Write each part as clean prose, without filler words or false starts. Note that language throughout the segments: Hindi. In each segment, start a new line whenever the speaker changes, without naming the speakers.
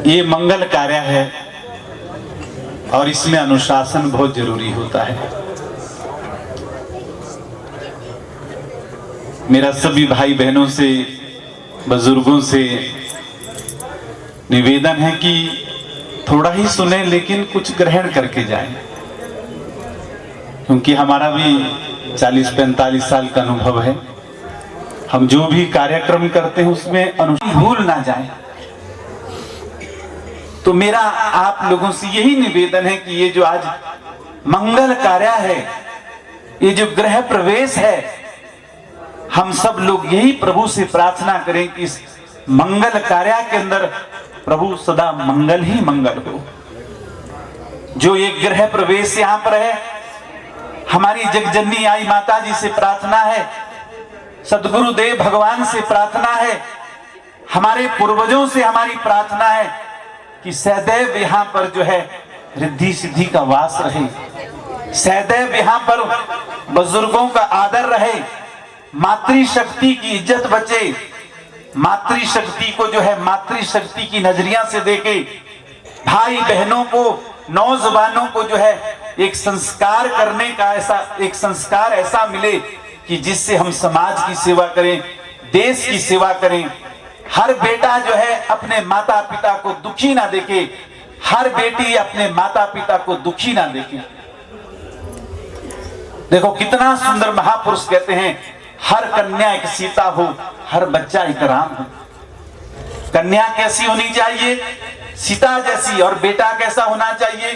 ये मंगल कार्य है और इसमें अनुशासन बहुत जरूरी होता है। मेरा सभी भाई बहनों से, बुजुर्गों से निवेदन है कि थोड़ा ही सुने लेकिन कुछ ग्रहण करके जाएं, क्योंकि हमारा भी 40-45 साल का अनुभव है। हम जो भी कार्यक्रम करते हैं उसमें अनुशासन भूल ना जाए। तो मेरा आप लोगों से यही निवेदन है कि ये जो आज मंगल कार्य है, ये जो गृह प्रवेश है, हम सब लोग यही प्रभु से प्रार्थना करें कि इस मंगल कार्य के अंदर प्रभु सदा मंगल ही मंगल हो। जो ये गृह प्रवेश यहाँ पर है, हमारी जगजननी आई माता जी से प्रार्थना है, सदगुरुदेव भगवान से प्रार्थना है, हमारे पूर्वजों से हमारी प्रार्थना है कि सदैव यहाँ पर जो है रिद्धि सिद्धि का वास रहे, सदैव यहाँ पर बुजुर्गों का आदर रहे, मातृशक्ति की इज्जत बचे, मातृशक्ति को जो है मातृशक्ति की नजरिया से देखे, भाई बहनों को, नौजवानों को जो है एक संस्कार करने का एक संस्कार ऐसा मिले कि जिससे हम समाज की सेवा करें, देश की सेवा करें। हर बेटा जो है अपने माता पिता को दुखी ना देखे, हर बेटी अपने माता पिता को दुखी ना देखे। देखो कितना सुंदर महापुरुष कहते हैं, हर कन्या एक सीता हो, हर बच्चा एक राम हो। कन्या कैसी होनी चाहिए? सीता जैसी। और बेटा कैसा होना चाहिए?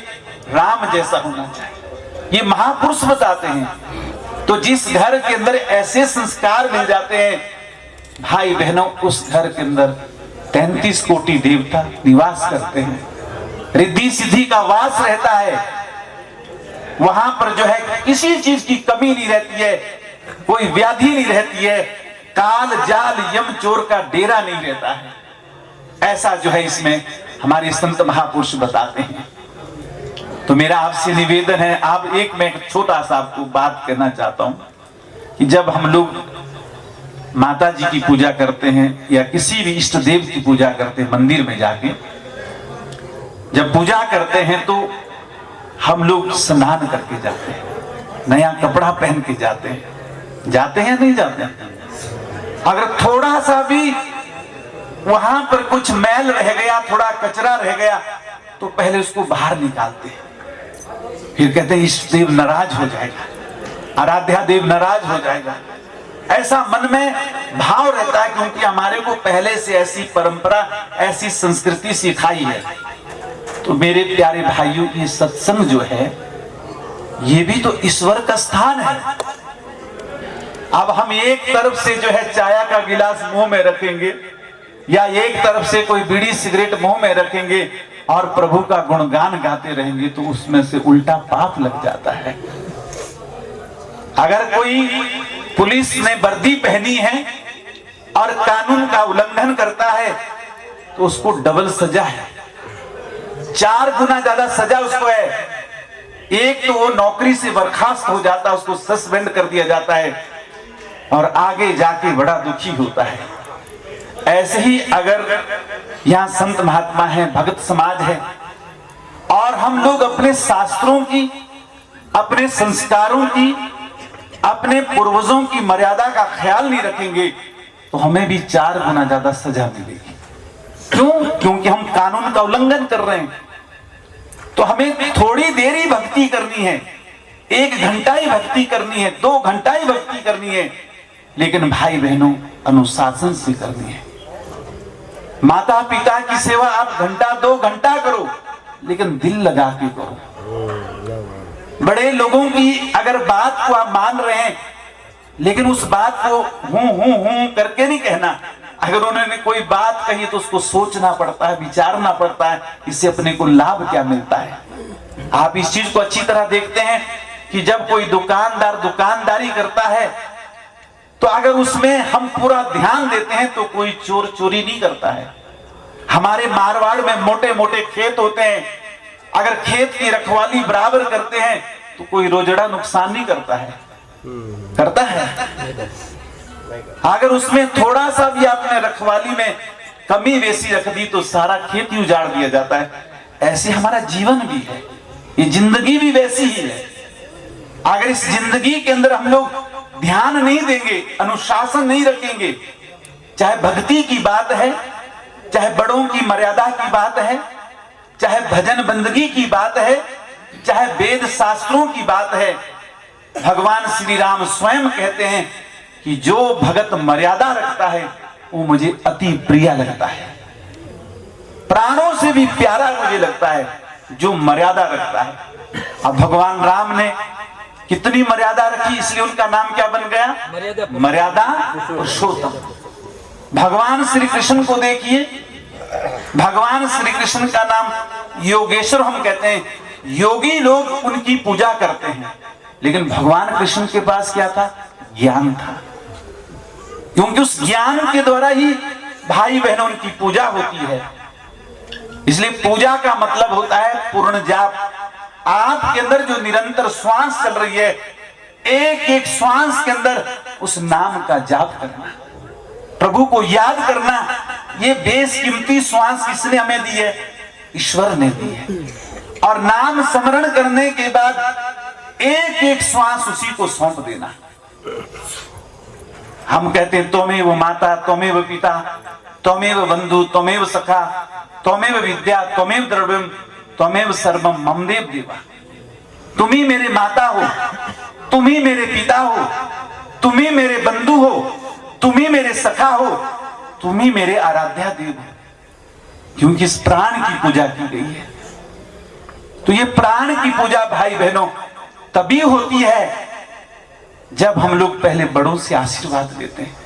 राम जैसा होना चाहिए। ये महापुरुष बताते हैं। तो जिस घर के अंदर ऐसे संस्कार मिल जाते हैं भाई बहनों, उस घर के अंदर 33 कोटि देवता निवास करते हैं, रिद्धि सिद्धि का वास रहता है। वहां पर जो है किसी चीज की कमी नहीं रहती है, कोई व्याधि नहीं रहती है, काल जाल यम चोर का डेरा नहीं रहता है। ऐसा जो है इसमें हमारे संत महापुरुष बताते हैं। तो मेरा आपसे निवेदन है, आप मैं छोटा सा आपको बात करना चाहता हूं कि जब हम लोग माता जी की पूजा करते हैं या किसी भी इष्ट देव की पूजा करते हैं, मंदिर में जाके जब पूजा करते हैं तो हम लोग स्नान करके जाते हैं, नया कपड़ा पहन के जाते हैं। जाते हैं नहीं जाते हैं? अगर थोड़ा सा भी वहां पर कुछ मैल रह गया, थोड़ा कचरा रह गया, तो पहले उसको बाहर निकालते हैं। फिर कहते हैं इष्ट देव नाराज हो जाएगा, आराध्या देव नाराज हो जाएगा। ऐसा मन में भाव रहता है, क्योंकि हमारे को पहले से ऐसी परंपरा, ऐसी संस्कृति सिखाई है। तो मेरे प्यारे भाइयों, ये सत्संग जो है ये भी तो ईश्वर का स्थान है। अब हम एक तरफ से जो है चाय का गिलास मुंह में रखेंगे या एक तरफ से कोई बीड़ी सिगरेट मुंह में रखेंगे और प्रभु का गुणगान गाते रहेंगे, तो उसमें से उल्टा पाप लग जाता है। अगर कोई पुलिस ने वर्दी पहनी है और कानून का उल्लंघन करता है तो उसको डबल सजा है, 4 गुना ज्यादा सजा उसको है। एक तो वो नौकरी से बर्खास्त हो जाता है, उसको सस्पेंड कर दिया जाता है और आगे जाके बड़ा दुखी होता है। ऐसे ही अगर यहाँ संत महात्मा है, भगत समाज है, और हम लोग अपने शास्त्रों की, अपने संस्कारों की, अपने पूर्वजों की मर्यादा का ख्याल नहीं रखेंगे तो हमें भी 4 गुना ज्यादा सजा मिलेगी। क्यों? क्योंकि हम कानून का उल्लंघन कर रहे हैं। तो हमें थोड़ी देर ही भक्ति करनी है, 1 घंटा ही भक्ति करनी है, 2 घंटा ही भक्ति करनी है, लेकिन भाई बहनों अनुशासन से करनी है। माता पिता की सेवा आप घंटा 2 घंटा करो, लेकिन दिल लगा के करो। बड़े लोगों की अगर बात को आप मान रहे हैं, लेकिन उस बात को हूं करके नहीं कहना। अगर उन्होंने कोई बात कही तो उसको सोचना पड़ता है, विचारना पड़ता है, इससे अपने को लाभ क्या मिलता है। आप इस चीज को अच्छी तरह देखते हैं कि जब कोई दुकानदार दुकानदारी करता है तो अगर उसमें हम पूरा ध्यान देते हैं तो कोई चोर चोरी नहीं करता है। हमारे मारवाड़ में मोटे मोटे खेत होते हैं, अगर खेत की रखवाली बराबर करते हैं तो कोई रोजड़ा नुकसान नहीं करता है, करता है? अगर उसमें थोड़ा सा भी आपने रखवाली में कमी वैसी रख दी तो सारा खेत ही उजाड़ दिया जाता है। ऐसे हमारा जीवन भी है, ये जिंदगी भी वैसी ही है। अगर इस जिंदगी के अंदर हम लोग ध्यान नहीं देंगे, अनुशासन नहीं रखेंगे, चाहे भक्ति की बात है, चाहे बड़ों की मर्यादा की बात है, चाहे भजन बंदगी की बात है, चाहे वेद शास्त्रों की बात है, भगवान श्री राम स्वयं कहते हैं कि जो भगत मर्यादा रखता है वो मुझे अति प्रिय लगता है, प्राणों से भी प्यारा मुझे लगता है जो मर्यादा रखता है। अब भगवान राम ने कितनी मर्यादा रखी, इसलिए उनका नाम क्या बन गया? मर्यादा पुरुषोत्तम। भगवान श्री कृष्ण को देखिए, भगवान श्री कृष्ण का नाम योगेश्वर हम कहते हैं, योगी लोग उनकी पूजा करते हैं, लेकिन भगवान कृष्ण के पास क्या था? ज्ञान था, क्योंकि उस ज्ञान के द्वारा ही भाई बहनों उनकी पूजा होती है। इसलिए पूजा का मतलब होता है पूर्ण जाप। आपके अंदर जो निरंतर श्वास चल रही है, एक एक श्वास के अंदर उस नाम का जाप करना, प्रभु को याद करना। ये बेशकीमती श्वास किसने हमें दी है? ईश्वर ने दी है। और नाम स्मरण करने के बाद एक एक श्वास उसी को सौंप देना। हम कहते हैं त्वमेव माता त्वमेव पिता त्वमेव बंधु त्वमेव सखा त्वमेव विद्या त्वमेव द्रव्यम त्वमेव सर्वम मम देव देवा। तुम ही मेरे माता हो, तुम ही मेरे पिता हो, तुम ही मेरे बंधु हो, तुम ही मेरे सखा हो, तुम ही मेरे आराध्या देव हो। क्योंकि इस प्राण की पूजा की गई है। तो ये प्राण की पूजा भाई बहनों तभी होती है जब हम लोग पहले बड़ों से आशीर्वाद लेते हैं।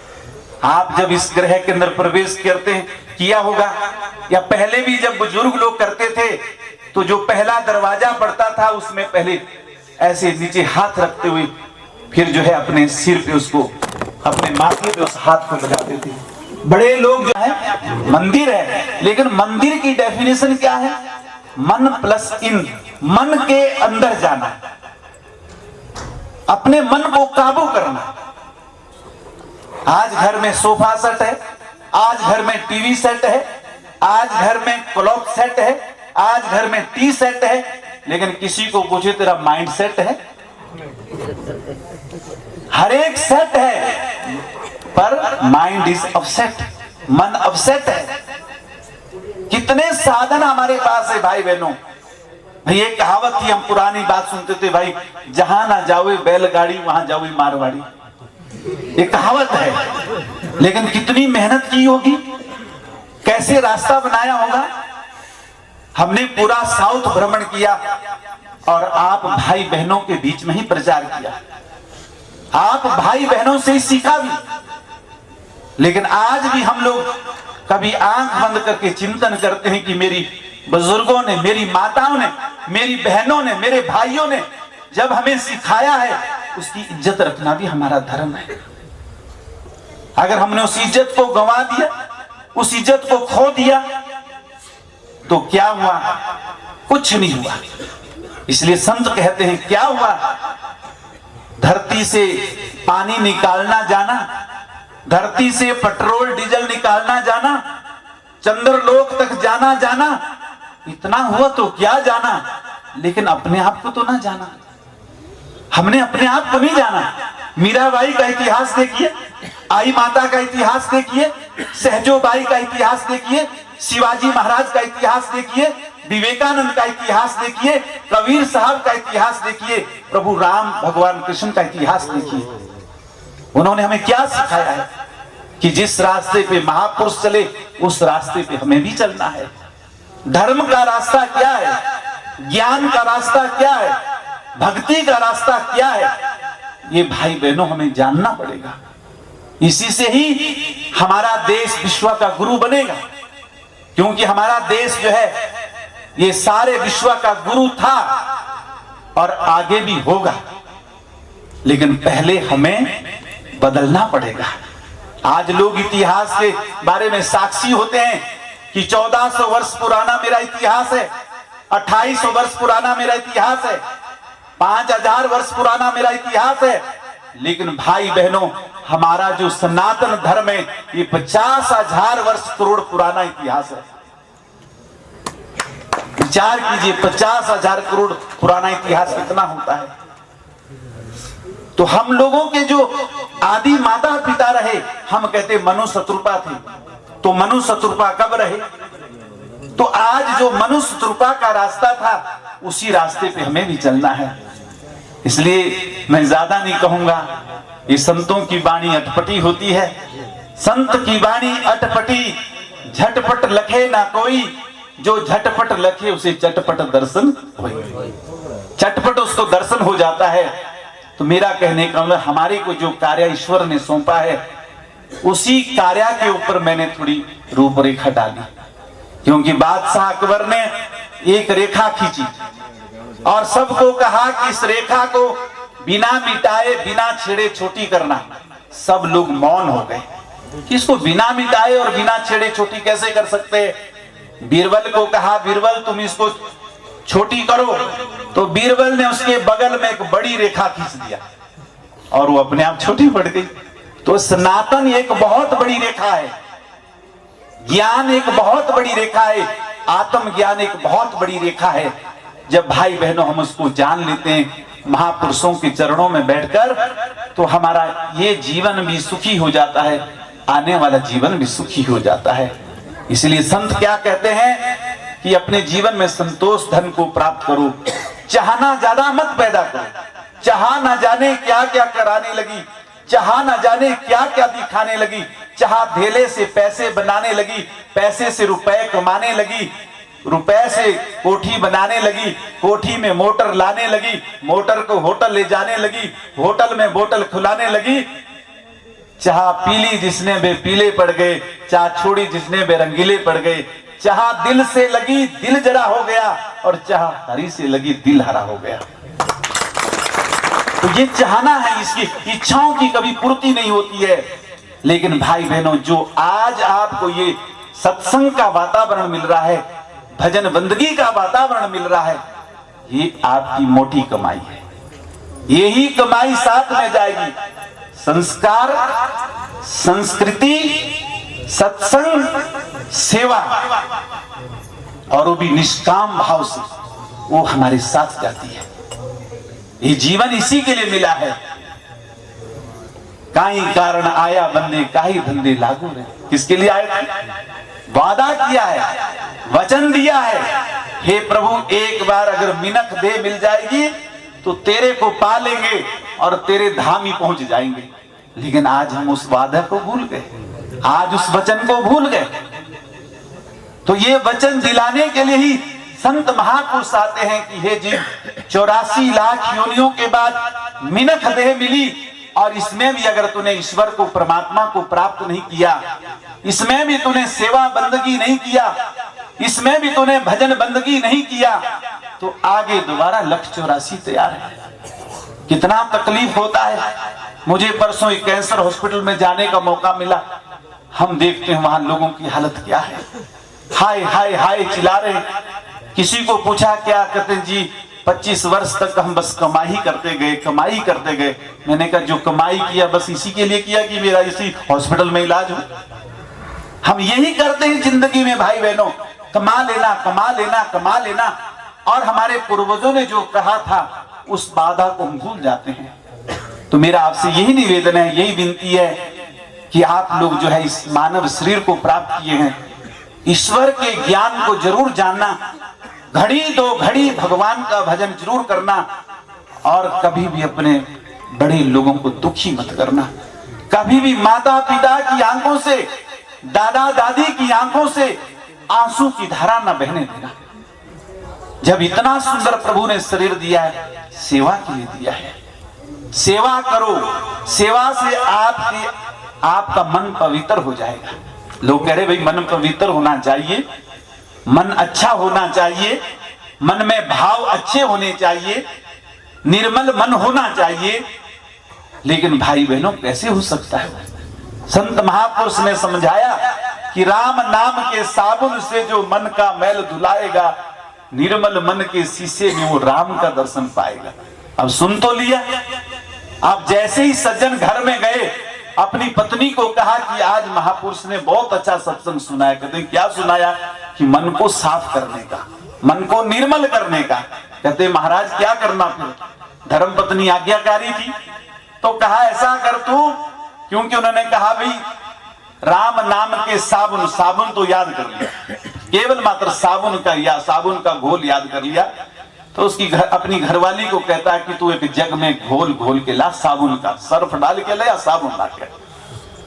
आप जब इस ग्रह के अंदर प्रवेश करते हैं, किया होगा, या पहले भी जब बुजुर्ग लोग करते थे तो जो पहला दरवाजा पड़ता था उसमें पहले ऐसे नीचे हाथ रखते हुए फिर जो है अपने सिर पे उसको, अपने माथे पे उस हाथ को लगाते थे। बड़े लोग जो है, मंदिर है, लेकिन मंदिर की डेफिनेशन क्या है? मन प्लस इन, मन के अंदर जाना, अपने मन को काबू करना। आज घर में सोफा सेट है, आज घर में टीवी सेट है, आज घर में क्लॉक सेट है, आज घर में टी सेट है, लेकिन किसी को पूछे तेरा माइंड सेट है? हर एक सेट है पर माइंड इज अपसेट, मन अपसेट है। कितने साधन हमारे पास है भाई बहनों। ये कहावत थी, हम पुरानी बात सुनते थे भाई, जहां ना जाओ बैलगाड़ी वहां जाओ मारवाड़ी। ये कहावत है, लेकिन कितनी मेहनत की होगी, कैसे रास्ता बनाया होगा। हमने पूरा साउथ भ्रमण किया और आप भाई बहनों के बीच में ही प्रचार किया, आप भाई बहनों से ही सीखा भी। लेकिन आज भी हम लोग कभी आंख बंद करके चिंतन करते हैं कि मेरी बुजुर्गों ने, मेरी माताओं ने, मेरी बहनों ने, मेरे भाइयों ने जब हमें सिखाया है, उसकी इज्जत रखना भी हमारा धर्म है। अगर हमने उस इज्जत को गंवा दिया, उस इज्जत को खो दिया, तो क्या हुआ? कुछ नहीं हुआ। इसलिए संत कहते हैं क्या हुआ? धरती से पानी निकालना जाना, धरती से पेट्रोल डीजल निकालना जाना, चंद्रलोक तक जाना जाना, इतना हुआ तो क्या जाना, लेकिन अपने आप को तो ना जाना। हमने अपने आप को नहीं जाना। मीराबाई का इतिहास देखिए, आई माता का इतिहास देखिए, सहजोबाई का इतिहास देखिए, शिवाजी महाराज का इतिहास देखिए, विवेकानंद का इतिहास देखिए, कबीर साहब का इतिहास देखिए, प्रभु राम भगवान कृष्ण का इतिहास देखिए। उन्होंने हमें क्या सिखाया है कि जिस रास्ते पे महापुरुष चले उस रास्ते पे हमें भी चलना है। धर्म का रास्ता क्या है, ज्ञान का रास्ता क्या है, भक्ति का रास्ता क्या है, ये भाई बहनों हमें जानना पड़ेगा। इसी से ही हमारा देश विश्व का गुरु बनेगा। क्योंकि हमारा देश जो है ये सारे विश्व का गुरु था और आगे भी होगा, लेकिन पहले हमें बदलना पड़ेगा। आज लोग इतिहास के बारे में साक्षी होते हैं कि 1400 वर्ष पुराना मेरा इतिहास है, 2800 वर्ष पुराना मेरा इतिहास है, 5000 वर्ष पुराना मेरा इतिहास है, लेकिन भाई बहनों, हमारा जो सनातन धर्म है ये 50,000 वर्ष करोड़ पुराना इतिहास है। विचार कीजिए, 50,000 करोड़ पुराना इतिहास कितना होता है। तो हम लोगों के जो आदि माता पिता रहे, हम कहते मनु शत्रुपा थे, तो मनु शत्रुपा कब रहे? तो आज जो मनु शत्रुपा का रास्ता था उसी रास्ते पे हमें भी चलना है। इसलिए मैं ज्यादा नहीं कहूंगा, ये संतों की वाणी अटपटी होती है। संत की वाणी अटपटी, झटपट लखे ना कोई, जो झटपट लखे उसे चटपट दर्शन होए। चटपट उसको दर्शन हो जाता है। तो मेरा कहने का मतलब, हमारे को जो कार्य ईश्वर ने सौंपा है उसी कार्य के ऊपर मैंने थोड़ी रूपरेखा डाली, क्योंकि बादशाह अकबर ने एक रेखा खींची और सबको कहा कि इस रेखा को बिना मिटाए बिना छेड़े छोटी करना। सब लोग मौन हो गए कि इसको बिना मिटाए और बिना छेड़े छोटी कैसे कर सकते हैं। बीरबल को कहा, बीरबल तुम इसको छोटी करो, तो बीरबल ने उसके बगल में एक बड़ी रेखा खींच दिया और वो अपने आप छोटी पड़ गई। तो सनातन एक बहुत बड़ी रेखा है, ज्ञान एक बहुत बड़ी रेखा है, आत्मज्ञान एक बहुत बड़ी रेखा है। जब भाई बहनों हम उसको जान लेते हैं महापुरुषों के चरणों में बैठकर, तो हमारा ये जीवन भी सुखी हो जाता है, आने वाला जीवन भी सुखी हो जाता है। इसलिए संत क्या कहते हैं कि अपने जीवन में संतोष धन को प्राप्त करो, चाहना ज्यादा मत पैदा करो। चाह ना जाने क्या क्या कराने लगी, चाह ना जाने क्या क्या दिखाने लगी, चाह धेले से पैसे बनाने लगी, पैसे से रुपए कमाने लगी, रुपए से कोठी बनाने लगी, कोठी में मोटर लाने लगी, मोटर को होटल ले जाने लगी, होटल में बोतल खुलाने लगी। चाह पीली जिसने बे पीले पड़ गए, चाह छोड़ी जिसने बे रंगीले पड़ गए, चाह दिल से लगी दिल जरा हो गया, और चाह हरी से लगी दिल हरा हो गया। तो ये चाहना है, इसकी इच्छाओं की कभी पूर्ति नहीं होती है। लेकिन भाई बहनों, जो आज आपको ये सत्संग का वातावरण मिल रहा है, भजन बंदगी का वातावरण मिल रहा है, ये आपकी मोटी कमाई है। यही कमाई साथ में जाएगी। संस्कार, संस्कृति, सत्संग, सेवा, और वो भी निष्काम भाव से, वो हमारे साथ जाती है। ये जीवन इसी के लिए मिला है। काई कारण आया बनने काई धंधे लागू रहे। किसके लिए आए थे? वादा किया है, वचन दिया है, हे प्रभु एक बार अगर मिनक दे मिल जाएगी तो तेरे को पा लेंगे और तेरे धाम ही पहुंच जाएंगे। लेकिन आज हम उस वादा को भूल गए, आज उस वचन को भूल गए। तो ये वचन दिलाने के लिए ही संत महापुरुष आते हैं कि हे जीव, 84 लाख योनियों के बाद मिनख देह मिली, और इसमें भी अगर तूने ईश्वर को, परमात्मा को प्राप्त नहीं किया, इसमें भी तूने सेवा बंदगी नहीं किया, इसमें भी तूने भजन बंदगी नहीं किया, तो आगे दोबारा लक्ष्य 84 तैयार है। कितना तकलीफ होता है। मुझे परसों एक कैंसर हॉस्पिटल में जाने का मौका मिला। हम देखते हैं वहां लोगों की हालत क्या है, हाय हाय हाय चिल्ला रहे। किसी को पूछा क्या, कहते जी 25 वर्ष तक हम बस कमाई करते गए, कमाई करते गए। मैंने कहा जो कमाई किया बस इसी के लिए किया कि मेरा इसी हॉस्पिटल में इलाज हो। हम यही करते हैं जिंदगी में भाई बहनों, कमा लेना कमा लेना कमा लेना, और हमारे पूर्वजों ने जो कहा था उस वादा को हम भूल जाते हैं। तो मेरा आपसे यही निवेदन है, यही विनती है कि आप लोग जो है इस मानव शरीर को प्राप्त किए हैं, ईश्वर के ज्ञान को जरूर जानना, घड़ी दो घड़ी भगवान का भजन जरूर करना, और कभी भी अपने बड़े लोगों को दुखी मत करना। कभी भी माता पिता की आंखों से, दादा दादी की आंखों से आंसू की धारा न बहने देना। जब इतना सुंदर प्रभु ने शरीर दिया है, सेवा के लिए दिया है। सेवा करो, सेवा से आपका मन पवित्र हो जाएगा। लोग कह रहे भाई मन पवित्र होना चाहिए, मन अच्छा होना चाहिए, मन में भाव अच्छे होने चाहिए, निर्मल मन होना चाहिए। लेकिन भाई बहनों कैसे हो सकता है? संत महापुरुष ने समझाया कि राम नाम के साबुन से जो मन का मैल धुलाएगा, निर्मल मन के शीशे में वो राम का दर्शन पाएगा। अब सुन तो लिया, आप जैसे ही सज्जन घर में गए, अपनी पत्नी को कहा कि आज महापुरुष ने बहुत अच्छा सत्संग सुनाया। कहते हैं क्या सुनाया? कि मन को साफ करने का, मन को निर्मल करने का। कहते महाराज क्या करना फिर? धर्मपत्नी आज्ञाकारी थी, तो कहा ऐसा कर तू, क्योंकि उन्होंने कहा भाई राम नाम के साबुन, साबुन तो याद कर लिया, केवल मात्र साबुन का या साबुन का घोल याद कर लिया। तो उसकी अपनी घरवाली को कहता है कि तू एक जग में घोल घोल के ला, साबुन का, सर्फ डाल के ले या साबुन ला के।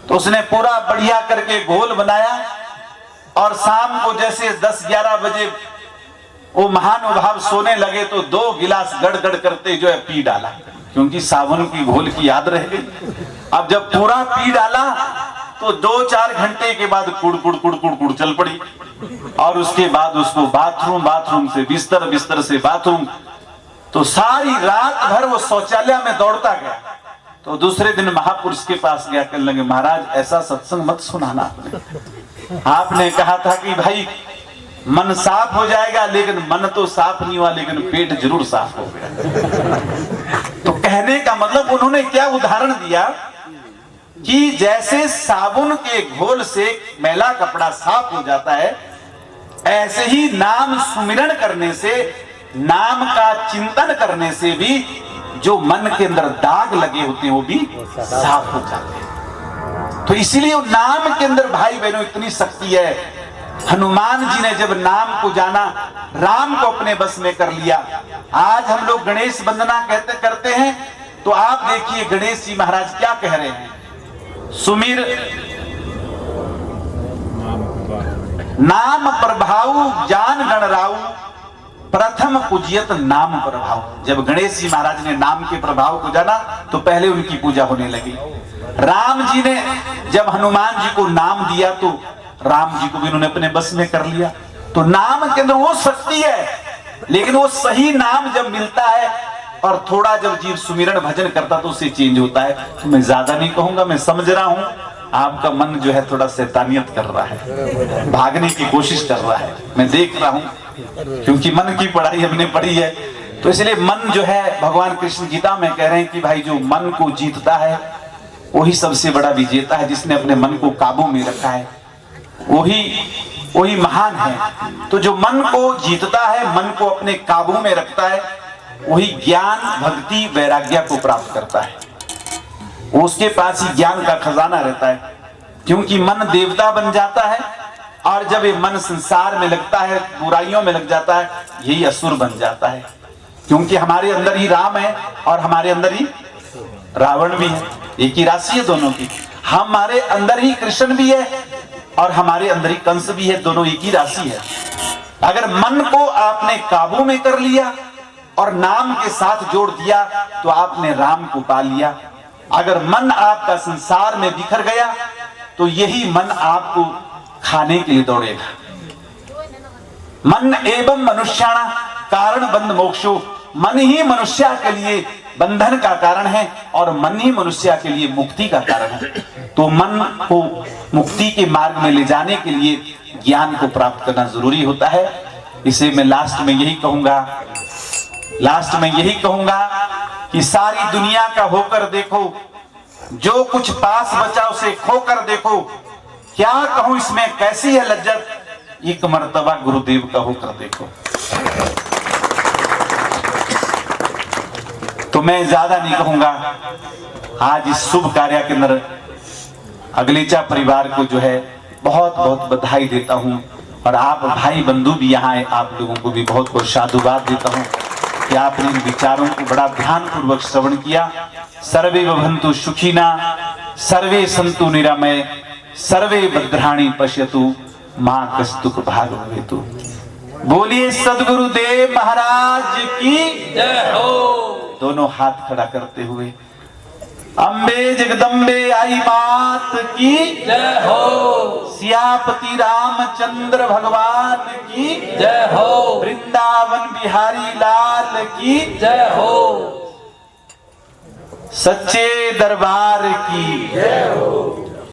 तो उसने पूरा बढ़िया करके घोल बनाया और शाम को जैसे 10-11 बजे वो महानुभाव सोने लगे तो 2 गिलास गड़गड़ करते जो है पी डाला, क्योंकि साबुन की घोल की याद रह गई। अब जब पूरा पी डाला तो 2-4 घंटे के बाद कुड़ कुड़ कुड़ कुड़ कुड़ चल पड़ी, और उसके बाद उसको बाथरूम, बाथरूम से बिस्तर, बिस्तर से बाथरूम, तो सारी रात भर वो शौचालय में दौड़ता गया। तो दूसरे दिन महापुरुष के पास गया, कहने लगे महाराज ऐसा सत्संग मत सुनाना, आपने कहा था कि भाई मन साफ हो जाएगा, लेकिन मन तो साफ नहीं हुआ, लेकिन पेट जरूर साफ हो गया। तो कहने का मतलब उन्होंने क्या उदाहरण दिया कि जैसे साबुन के घोल से मैला कपड़ा साफ हो जाता है, ऐसे ही नाम सुमिरन करने से, नाम का चिंतन करने से भी जो मन के अंदर दाग लगे होते हैं वो भी साफ हो जाते हैं। तो इसीलिए नाम के अंदर भाई बहनों इतनी शक्ति है। हनुमान जी ने जब नाम को जाना, राम को अपने बस में कर लिया। आज हम लोग गणेश वंदना करते हैं, तो आप देखिए गणेश जी महाराज क्या कह रहे हैं, सुमिर नाम प्रभाव जान गणराऊ, प्रथम पूजियत नाम प्रभाव। जब गणेश जी महाराज ने नाम के प्रभाव को जाना तो पहले उनकी पूजा होने लगी। राम जी ने जब हनुमान जी को नाम दिया तो राम जी को भी उन्होंने अपने बस में कर लिया। तो नाम के अंदर वो शक्ति है, लेकिन वो सही नाम जब मिलता है और थोड़ा जब जीव सुमिरन भजन करता तो उससे चेंज होता है। तो मैं ज्यादा नहीं कहूंगा, मैं समझ रहा हूं आपका मन जो है थोड़ा शैतानियत कर रहा है, भागने की कोशिश कर रहा है, मैं देख रहा हूं, क्योंकि मन की पढ़ाई हमने पढ़ी है। तो इसलिए मन जो है, भगवान कृष्ण गीता में कह रहे हैं कि भाई जो मन को जीतता है वही सबसे बड़ा विजेता है। जिसने अपने मन को काबू में रखा है वही महान है। तो जो मन को जीतता है, मन को अपने काबू में रखता है, वही ज्ञान, भक्ति, वैराग्य को प्राप्त करता है। उसके पास ही ज्ञान का खजाना रहता है, क्योंकि मन देवता बन जाता है, और जब ये मन संसार में लगता है, बुराइयों में लग जाता है, यही असुर बन जाता है। क्योंकि हमारे अंदर ही राम है और हमारे अंदर ही रावण भी है, एक ही राशि है दोनों की। हमारे अंदर ही कृष्ण भी है और हमारे अंदर ही कंस भी है, दोनों एक ही राशि है। अगर मन को आपने काबू में कर लिया और नाम के साथ जोड़ दिया तो आपने राम को पा लिया। अगर मन आपका संसार में बिखर गया तो यही मन आपको खाने के लिए दौड़ेगा। मन एवं मनुष्याणा कारण बंध मोक्षो, मन ही मनुष्य के लिए बंधन का कारण है और मन ही मनुष्य के लिए मुक्ति का कारण है। तो मन को मुक्ति के मार्ग में ले जाने के लिए ज्ञान को प्राप्त करना जरूरी होता है। इसे मैं लास्ट में यही कहूंगा कि सारी दुनिया का होकर देखो, जो कुछ पास बचा उसे खोकर देखो, क्या कहूं इसमें कैसी है लज्जत, एक मर्तबा गुरुदेव का होकर देखो। तो मैं ज्यादा नहीं कहूंगा। आज इस शुभ कार्य के अंदर अगलेचा परिवार को जो है बहुत बहुत बधाई देता हूं, और आप भाई बंधु भी यहाँ आए, आप लोगों को भी बहुत बहुत साधुवाद देता हूं कि आपने इन विचारों को बड़ा ध्यान पूर्वक श्रवण किया। सर्वे भवन्तु सुखिना, सर्वे सन्तु निरामय, सर्वे भद्राणि पश्यतु, मां कस्तुक भाग भवेतु। बोलिए सद्गुरुदेव महाराज की जय हो। दोनों हाथ खड़ा करते हुए अम्बे जगदम्बे आई मात की जय हो। सियापति रामचंद्र भगवान की जय हो। वृंदावन बिहारी लाल की जय हो। सच्चे दरबार की जय हो।